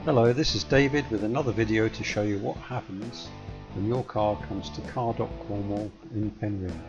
Hello, this is David with another video to show you what happens when your car comes to Car Dock Cornwall in Penryn.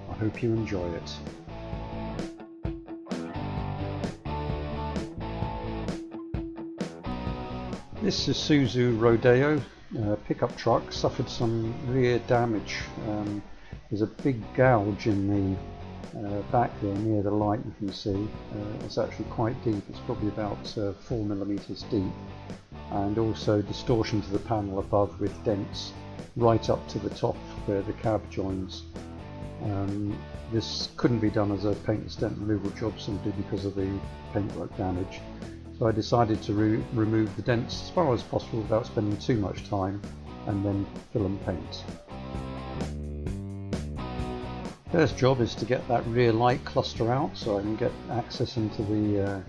I hope you enjoy it. This Isuzu Rodeo pickup truck suffered some rear damage. There's a big gouge in the back there near the light. You can see it's actually quite deep. It's probably about 4mm deep, and also distortion to the panel above with dents right up to the top where the cab joins. This couldn't be done as a paint dent removal job simply because of the paintwork damage, so I decided to remove the dents as far as possible without spending too much time, and then fill and paint. First job is to get that rear light cluster out so I can get access into the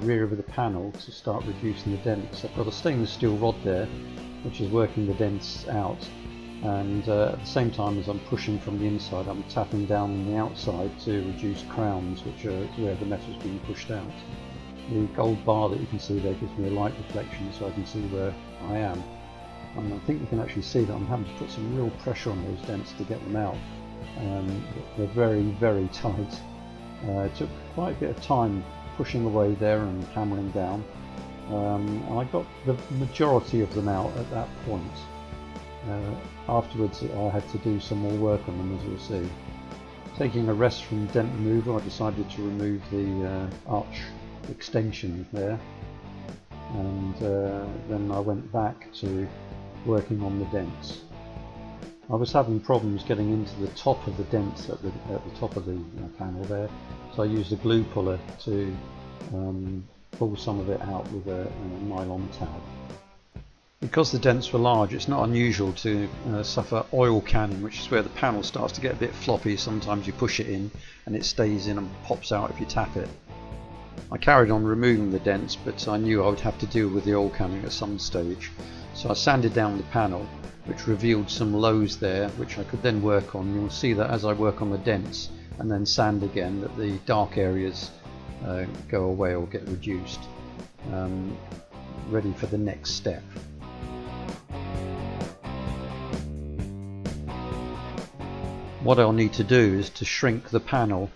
rear of the panel to start reducing the dents. I've got a stainless steel rod there which is working the dents out, and at the same time as I'm pushing from the inside, I'm tapping down on the outside to reduce crowns, which are where the metal is being pushed out. The gold bar that you can see there gives me a light reflection so I can see where I am, and I think you can actually see that I'm having to put some real pressure on those dents to get them out. They're very tight. It took quite a bit of time pushing away there and hammering down, and I got the majority of them out at that point. Afterwards I had to do some more work on them, as you'll see. Taking a rest from dent removal, I decided to remove the arch extension there, and then I went back to working on the dents. I was having problems getting into the top of the dents at the top of the panel there, so I used a glue puller to pull some of it out with a nylon tab. Because the dents were large, it's not unusual to suffer oil canning, which is where the panel starts to get a bit floppy. Sometimes you push it in and it stays in and pops out if you tap it. I carried on removing the dents, but I knew I would have to deal with the oil canning at some stage, so I sanded down the panel, which revealed some lows there which I could then work on. You'll see that as I work on the dents and then sand again, that the dark areas go away or get reduced, ready for the next step. What I'll need to do is to shrink the panel,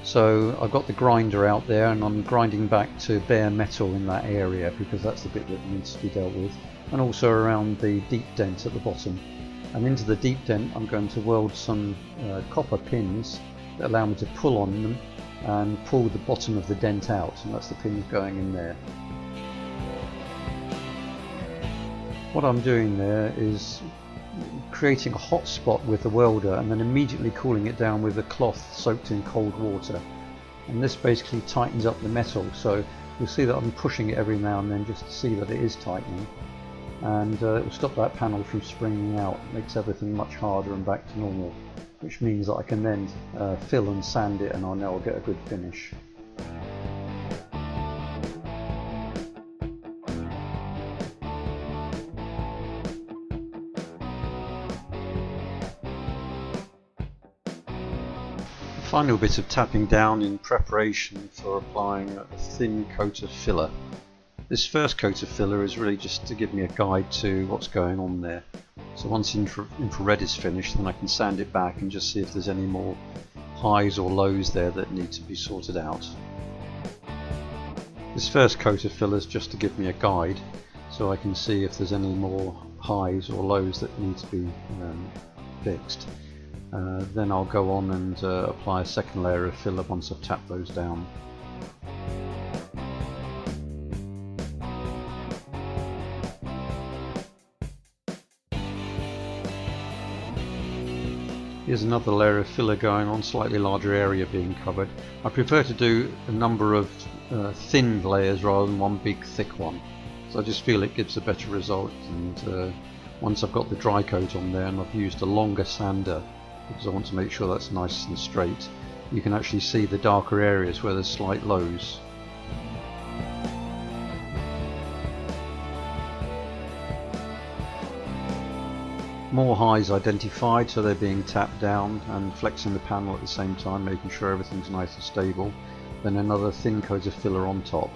so I've got the grinder out there and I'm grinding back to bare metal in that area because that's the bit that needs to be dealt with, and also around the deep dent at the bottom. And into the deep dent I'm going to weld some copper pins that allow me to pull on them and pull the bottom of the dent out, and that's the pins going in there. What I'm doing there is creating a hot spot with the welder and then immediately cooling it down with a cloth soaked in cold water, and this basically tightens up the metal. So you'll see that I'm pushing it every now and then just to see that it is tightening, and it will stop that panel from springing out. It makes everything much harder and back to normal, which means that I can then fill and sand it, and I know I'll get a good finish. Final bit of tapping down in preparation for applying a thin coat of filler. This first coat of filler is really just to give me a guide to what's going on there. So once infrared is finished, then I can sand it back and just see if there's any more highs or lows there that need to be sorted out. This first coat of filler is just to give me a guide so I can see if there's any more highs or lows that need to be fixed. Then I'll go on and apply a second layer of filler once I've tapped those down. Here's another layer of filler going on, slightly larger area being covered. I prefer to do a number of thin layers rather than one big thick one, so I just feel it gives a better result. And once I've got the dry coat on there and I've used a longer sander because I want to make sure that's nice and straight, you can actually see the darker areas where there's slight lows. More highs identified, so they're being tapped down, and flexing the panel at the same time, making sure everything's nice and stable. Then another thin coat of filler on top.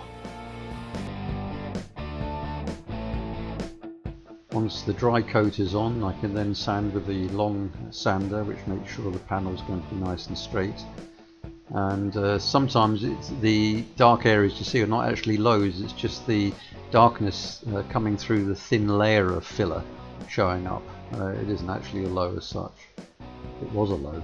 Once the dry coat is on, I can then sand with the long sander, which makes sure the panel is going to be nice and straight. And sometimes the dark areas you see are not actually lows, it's just the darkness coming through the thin layer of filler showing up. It isn't actually a low as such. It was a low.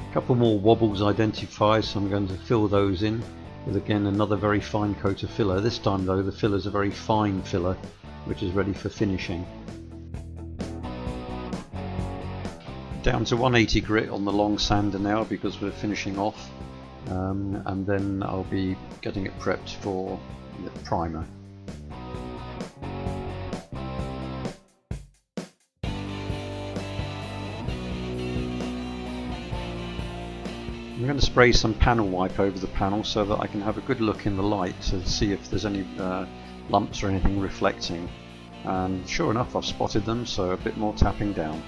A couple more wobbles identified, so I'm going to fill those in with, again, another very fine coat of filler. This time though the filler is a very fine filler which is ready for finishing. Down to 180 grit on the long sander now because we're finishing off, and then I'll be getting it prepped for the primer. I'm going to spray some panel wipe over the panel so that I can have a good look in the light to see if there's any lumps or anything reflecting, and sure enough I've spotted them, so a bit more tapping down.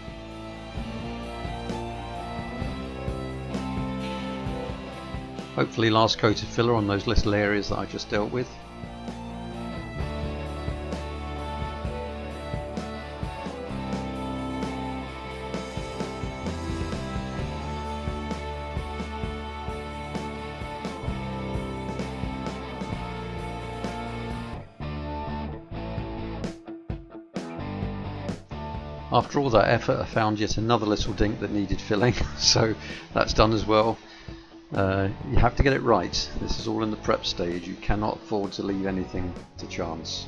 Hopefully last coat of filler on those little areas that I just dealt with. After all that effort, I found yet another little dink that needed filling, so that's done as well. You have to get it right. This is all in the prep stage. You cannot afford to leave anything to chance.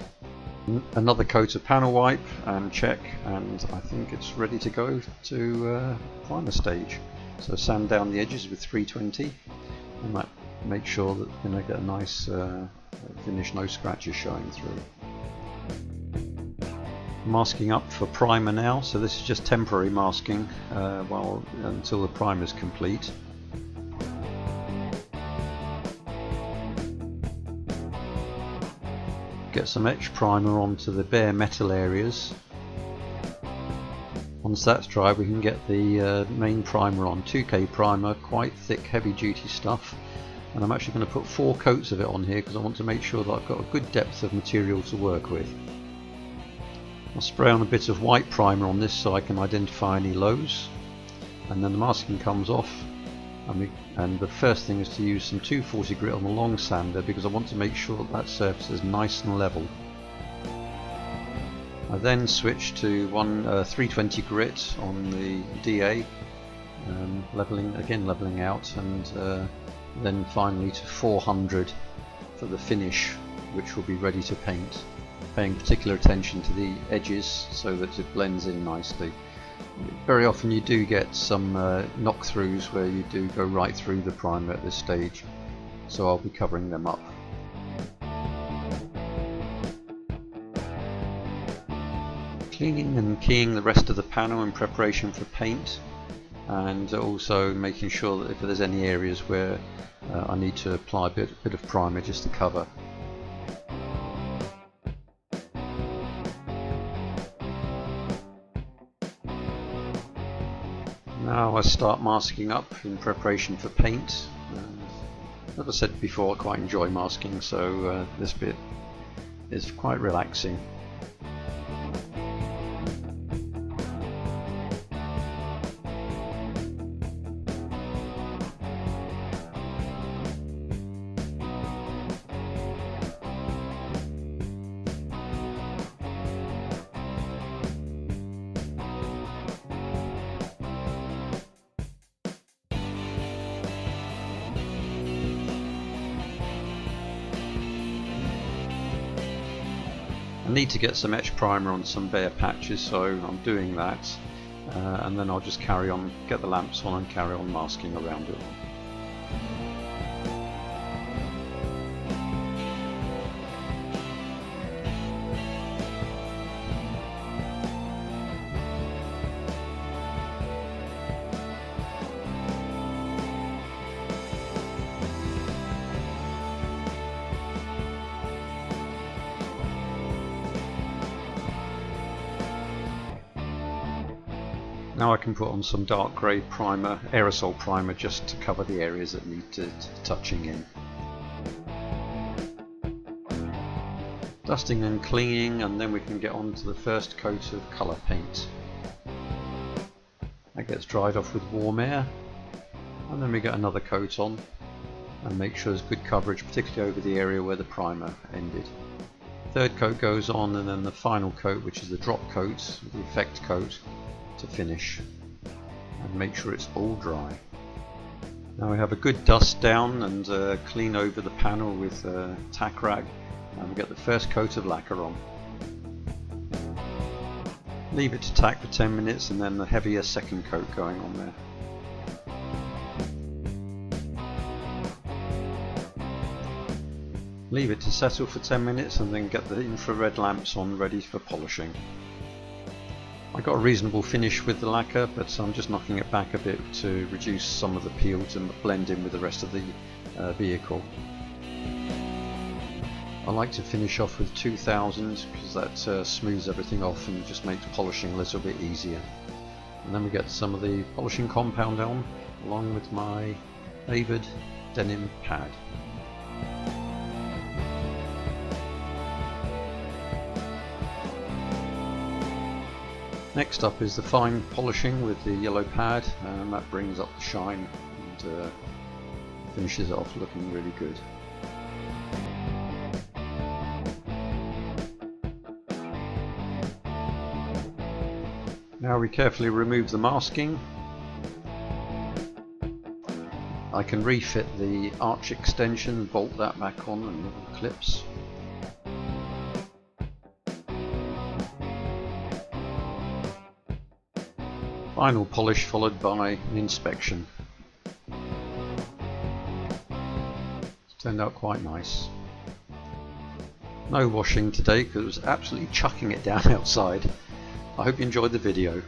Another coat of panel wipe and check, and I think it's ready to go to primer stage. So sand down the edges with 320, and that makes sure that I get a nice finish, no scratches showing through. Masking up for primer now, so this is just temporary masking until the primer is complete. Get some Etch primer onto the bare metal areas. Once that's dry, we can get the main primer on. 2K primer, quite thick, heavy duty stuff, and I'm actually going to put 4 coats of it on here because I want to make sure that I've got a good depth of material to work with. I'll spray on a bit of white primer on this so I can identify any lows, and then the masking comes off, and the first thing is to use some 240 grit on the long sander because I want to make sure that surface is nice and level. I then switch to 320 grit on the DA, leveling out, and then finally to 400 for the finish, which will be ready to paint, paying particular attention to the edges so that it blends in nicely. Very often you do get some knock-throughs where you do go right through the primer at this stage, so I'll be covering them up. Cleaning and keying the rest of the panel in preparation for paint, and also making sure that if there's any areas where I need to apply a bit of primer just to cover. Now I start masking up in preparation for paint. As I said before, I quite enjoy masking, so this bit is quite relaxing. I need to get some Etch primer on some bare patches, so I'm doing that, and then I'll just carry on, get the lamps on and carry on masking around it. Now I can put on some dark grey primer, aerosol primer, just to cover the areas that need touching in. Dusting and cleaning, and then we can get on to the first coat of colour paint. That gets dried off with warm air, and then we get another coat on and make sure there's good coverage, particularly over the area where the primer ended. Third coat goes on, and then the final coat, which is the drop coat, the effect coat, to finish and make sure it's all dry. Now we have a good dust down and clean over the panel with a tack rag, and we get the first coat of lacquer on. Leave it to tack for 10 minutes, and then the heavier second coat going on there. Leave it to settle for 10 minutes and then get the infrared lamps on ready for polishing. I got a reasonable finish with the lacquer, but I'm just knocking it back a bit to reduce some of the peel to blend in with the rest of the vehicle. I like to finish off with 2000 because that smooths everything off and just makes polishing a little bit easier. And then we get some of the polishing compound on, along with my favoured denim pad. Next up is the fine polishing with the yellow pad, and that brings up the shine and finishes it off looking really good. Now we carefully remove the masking. I can refit the arch extension and bolt that back on and little clips. Final polish followed by an inspection. It's turned out quite nice. No washing today because it was absolutely chucking it down outside. I hope you enjoyed the video.